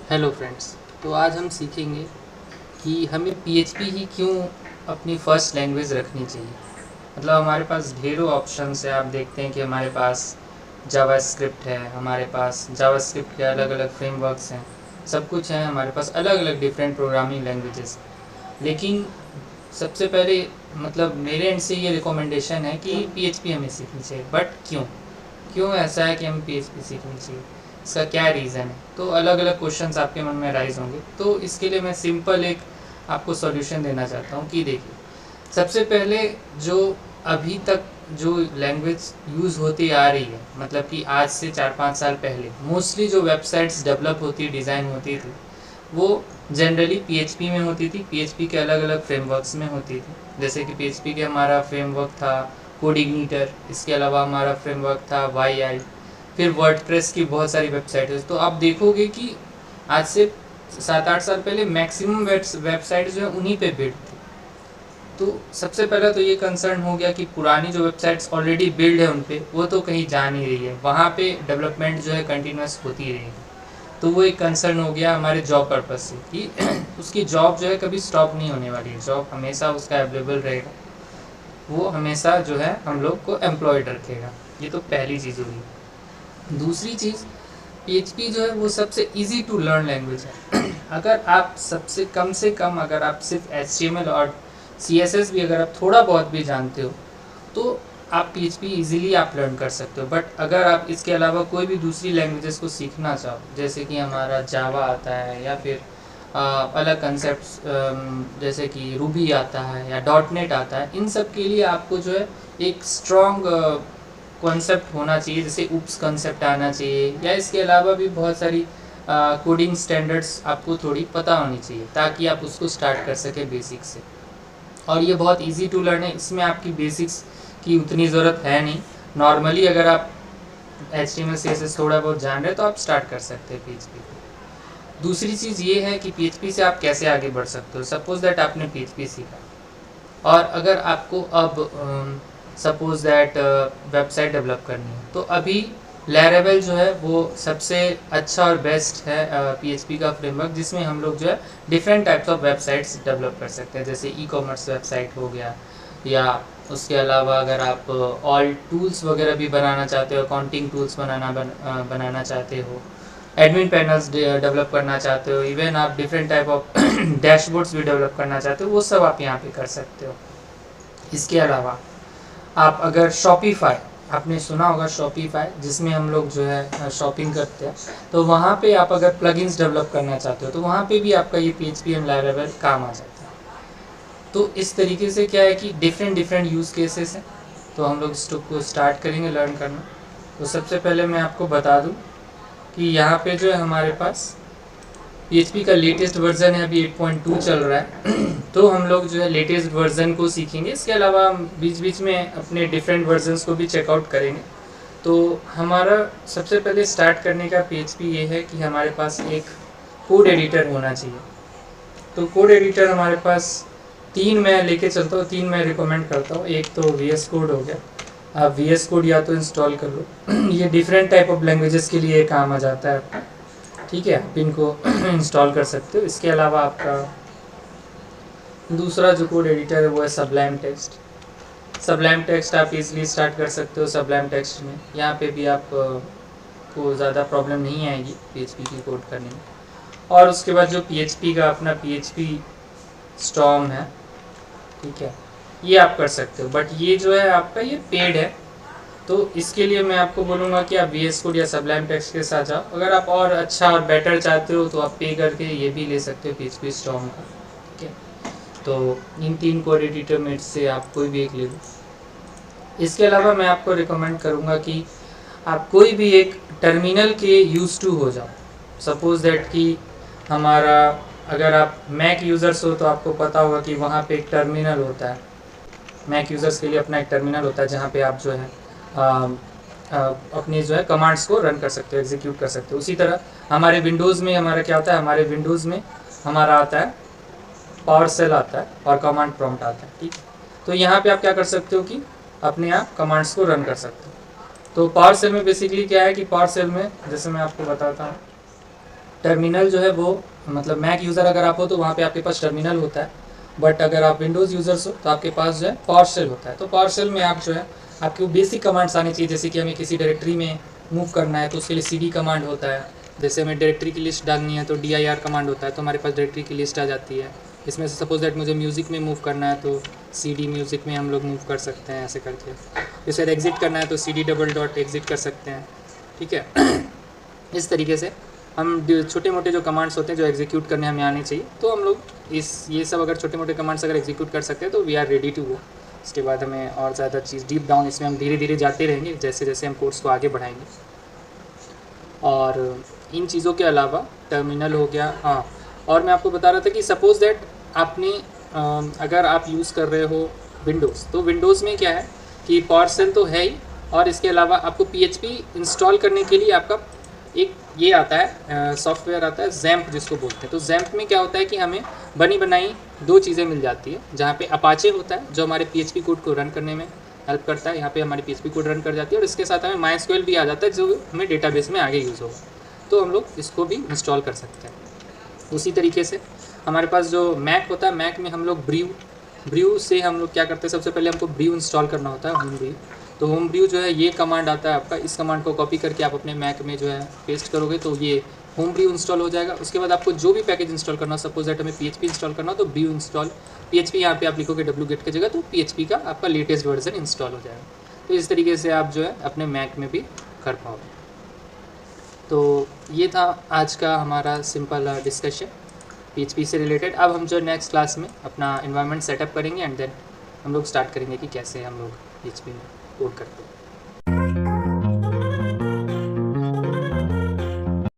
Hello friends. तो आज हम सीखेंगे कि हमें पीएचपी ही क्यों अपनी फ़र्स्ट लैंग्वेज रखनी चाहिए। मतलब हमारे पास ढेरों ऑप्शंस है। आप देखते हैं कि हमारे पास जावास्क्रिप्ट है, हमारे पास जावास्क्रिप्ट के अलग अलग फ्रेमवर्क्स हैं, सब कुछ है हमारे पास, अलग अलग डिफरेंट प्रोग्रामिंग लैंग्वेजेस। लेकिन सबसे पहले मतलब मेरे एंड से ये रिकमेंडेशन है कि पीएचपी हमें सीखनी चाहिए। बट क्यों क्यों ऐसा है कि हमें पीएचपी सीखनी चाहिए, इसका क्या रीज़न है? तो अलग अलग क्वेश्चंस आपके मन में राइज होंगे। तो इसके लिए मैं सिंपल एक आपको सॉल्यूशन देना चाहता हूँ कि देखिए, सबसे पहले जो अभी तक जो लैंग्वेज यूज़ होती आ रही है, मतलब कि आज से 4-5 साल पहले मोस्टली जो वेबसाइट्स डेवलप होती डिज़ाइन होती थी वो जनरली पीएचपी में होती थी। पीएचपी के अलग अलग फ्रेमवर्क्स में होती थी। जैसे कि पीएचपी के हमारा फ्रेमवर्क था कोडिग्निटर, इसके अलावा हमारा फ्रेमवर्क था वाई आई, फिर वर्डप्रेस की बहुत सारी वेबसाइट है। तो आप देखोगे कि आज से 7-8 साल पहले मैक्सिमम वेबसाइट जो है उन्हीं पे बिल्ड थी। तो सबसे पहला तो ये कंसर्न हो गया कि पुरानी जो वेबसाइट्स ऑलरेडी बिल्ड है उन पे वो तो कहीं जा नहीं रही है, वहाँ पे डेवलपमेंट जो है कंटिन्यूस होती रहेगी। तो वो एक कंसर्न हो गया हमारे जॉब पर्पज से कि उसकी जॉब जो है कभी स्टॉप नहीं होने वाली है, जॉब हमेशा उसका अवेलेबल रहेगा, वो हमेशा जो है हम लोग को एम्प्लॉयड रखेगा। ये तो पहली चीज़ हुई। दूसरी चीज़, पीएचपी जो है वो सबसे इजी टू लर्न लैंग्वेज है। अगर आप सबसे कम से कम अगर आप सिर्फ एचटीएमएल और सीएसएस भी अगर आप थोड़ा बहुत भी जानते हो तो आप पीएचपी इजीली आप लर्न कर सकते हो। बट अगर आप इसके अलावा कोई भी दूसरी लैंग्वेजेस को सीखना चाहो, जैसे कि हमारा जावा आता है या फिर अलग कंसेप्ट जैसे कि रूबी आता है या डॉट नेट आता है, इन सब के लिए आपको जो है एक स्ट्रॉन्ग कॉन्सेप्ट होना चाहिए, जैसे उप्स कॉन्सेप्ट आना चाहिए, या इसके अलावा भी बहुत सारी कोडिंग स्टैंडर्ड्स आपको थोड़ी पता होनी चाहिए ताकि आप उसको स्टार्ट कर सके बेसिक से। और ये बहुत इजी टू लर्न है, इसमें आपकी बेसिक्स की उतनी ज़रूरत है नहीं। नॉर्मली अगर आप HTML CSS थोड़ा बहुत जान रहे हैं तो आप स्टार्ट कर सकते हैं पीएचपी को। दूसरी चीज़ ये है कि पीएचपी से आप कैसे आगे बढ़ सकते हो। सपोज दैट आपने पीएचपी सीखा और अगर आपको अब सपोज दैट वेबसाइट डेवलप करनी है, तो अभी लैरावेल जो है वो सबसे अच्छा और बेस्ट है पीएचपी का फ्रेमवर्क, जिसमें हम लोग जो है different types of websites develop कर सकते हैं। जैसे ई कॉमर्स वेबसाइट हो गया, या उसके अलावा अगर आप ऑल टूल्स वगैरह भी बनाना चाहते हो, अकाउंटिंग टूल्स बनाना चाहते हो, एडमिन पैनल्स डेवलप करना चाहते हो, इवन आप डिफरेंट टाइप ऑफ डैशबोर्ड्स भी डेवलप करना चाहते हो, वो सब आप यहाँ पे कर सकते हो। इसके अलावा आप अगर शॉपिफाई, आपने सुना होगा शॉपिफाई, जिसमें हम लोग जो है शॉपिंग करते हैं, तो वहाँ पे आप अगर प्लगइन्स डेवलप करना चाहते हो तो वहाँ पे भी आपका ये पीएचपी एंड लैरावेल काम आ जाता है। तो इस तरीके से क्या है कि डिफरेंट डिफरेंट यूज़ केसेस हैं। तो हम लोग इसको स्टार्ट करेंगे लर्न करना। तो सबसे पहले मैं आपको बता दूं कि यहाँ पे जो है हमारे पास पीएचपी का लेटेस्ट वर्जन है, अभी 8.2 चल रहा है। तो हम लोग जो है लेटेस्ट वर्जन को सीखेंगे। इसके अलावा बीच बीच में अपने डिफरेंट वर्जन्स को भी चेकआउट करेंगे। तो हमारा सबसे पहले स्टार्ट करने का पीएचपी ये है कि हमारे पास एक कोड एडिटर होना चाहिए। तो कोड एडिटर हमारे पास 3 मैं लेके चलता हूँ, 3 मैं रिकमेंड करता हूँ। एक तो VS कोड हो गया, आप VS कोड या तो इंस्टॉल कर लो। ये डिफरेंट टाइप ऑफ लैंग्वेजेस के लिए काम आ जाता है आपका, ठीक है, आप इनको इंस्टॉल कर सकते हो। इसके अलावा आपका दूसरा जो कोड एडिटर है वो है सबलाइम टेक्स्ट। सबलाइम टेक्स्ट आप इजीली स्टार्ट कर सकते हो। सबलाइम टेक्स्ट में यहाँ पे भी आप को ज़्यादा प्रॉब्लम नहीं आएगी पीएचपी की कोड करने में। और उसके बाद जो पीएचपी का अपना पीएचपी स्टॉर्म है, ठीक है, ये आप कर सकते हो। बट ये जो है आपका ये पेड है, तो इसके लिए मैं आपको बोलूँगा कि आप VS कोड या सबलाइम टेक्स्ट के साथ जाओ। अगर आप और अच्छा और बेटर चाहते हो तो आप पे करके ये भी ले सकते हो पीएचपी स्टॉर्म का, ठीक है। तो इन 3 कोड एडिटर में से आप कोई भी एक ले लो। इसके अलावा मैं आपको रिकमेंड करूँगा कि आप कोई भी एक टर्मिनल के यूज टू हो जाओ। सपोज दैट कि हमारा, अगर आप मैक यूज़र्स हो तो आपको पता होगा कि वहाँ पे एक टर्मिनल होता है। मैक यूज़र्स के लिए अपना एक टर्मिनल होता है जहाँ पे आप जो है अपने जो है कमांड्स को रन कर सकते हो, एग्जीक्यूट कर सकते हो। उसी तरह हमारे विंडोज़ में हमारा क्या होता है, हमारे विंडोज़ में हमारा आता है पावर सेल आता है और कमांड प्रॉम्प्ट आता है, ठीक। तो यहाँ पे आप क्या कर सकते हो कि अपने आप कमांड्स को रन कर सकते हो। तो पावर सेल में बेसिकली क्या है कि पावर सेल में, जैसे मैं आपको बताता हूँ, टर्मिनल जो है वो मतलब मैक यूज़र अगर आप हो तो वहाँ पे आपके पास टर्मिनल होता है, बट अगर आप विंडोज़ यूज़र्स हो तो आपके पास जो है पावरशेल होता है। तो पावरशेल में आप जो है आपकी वो बेसिक कमांड्स आनी चाहिए, जैसे कि हमें किसी डायरेक्टरी में मूव करना है तो उसके लिए cd कमांड होता है, जैसे हमें डायरेक्टरी की लिस्ट डालनी है तो dir कमांड होता है, तो हमारे पास डायरेक्टरी की लिस्ट आ जाती है। इसमें से सपोज दैट मुझे म्यूज़िक में मूव करना है तो cd म्यूज़िक में हम लोग मूव कर सकते हैं ऐसे करके। जैसे एग्ज़िट करना है तो cd डबल डॉट एग्ज़िट कर सकते हैं, ठीक है। इस तरीके से हम छोटे मोटे जो कमांड्स होते हैं जो एग्जीक्यूट करने हमें आने चाहिए, तो हम लोग ये सब अगर छोटे मोटे कमांड्स अगर एग्जीक्यूट कर सकते हैं तो we are ready to go. इसके बाद हमें और ज़्यादा चीज़ डीप डाउन इसमें हम धीरे धीरे जाते रहेंगे जैसे जैसे हम कोर्स को आगे बढ़ाएंगे। और इन चीज़ों के अलावा टर्मिनल हो गया, हाँ, और मैं आपको बता रहा था कि सपोज़ दैट आपने अगर आप यूज़ कर रहे हो विंडोज़, तो विंडोज़ में क्या है कि पावरशेल तो है ही, और इसके अलावा आपको PHP इंस्टॉल करने के लिए आपका एक ये आता है सॉफ्टवेयर आता है जैम्प जिसको बोलते हैं। तो जैम्प में क्या होता है कि हमें बनी बनाई दो चीज़ें मिल जाती है, जहाँ पे अपाचे होता है जो हमारे PHP कोड को रन करने में हेल्प करता है, यहाँ पे हमारी PHP कोड रन कर जाती है, और इसके साथ हमें MySQL भी आ जाता है जो हमें डेटाबेस में आगे यूज़ होगा, तो हम लोग इसको भी इंस्टॉल कर सकते हैं। उसी तरीके से हमारे पास जो मैक होता है, मैक में हम लोग ब्रीव से हम लोग क्या करते हैं, सबसे पहले हमको ब्रीव इंस्टॉल करना होता है, होम ब्रीव। तो होम ब्रीव जो है ये कमांड आता है आपका, इस कमांड को कॉपी करके आप अपने मैक में जो है पेस्ट करोगे तो ये होम ब्रीव इंस्टॉल हो जाएगा। उसके बाद आपको जो भी पैकेज इंस्टॉल करना हो, सपोज दैट हमें PHP इंस्टॉल करना हो तो ब्रीव इंस्टॉल PHP, यहाँ पे आप लिखोगे wget की जगह तो PHP का आपका लेटेस्ट वर्जन इंस्टॉल हो जाएगा। तो इस तरीके से आप जो है अपने मैक में भी कर पाओगे। तो ये था आज का हमारा सिंपल डिस्कशन PHP से रिलेटेड। अब हम जो नेक्स्ट क्लास में अपना इन्वायरमेंट सेटअप करेंगे एंड देन हम लोग स्टार्ट करेंगे कि कैसे हम लोग PHP में कोड करते हैं।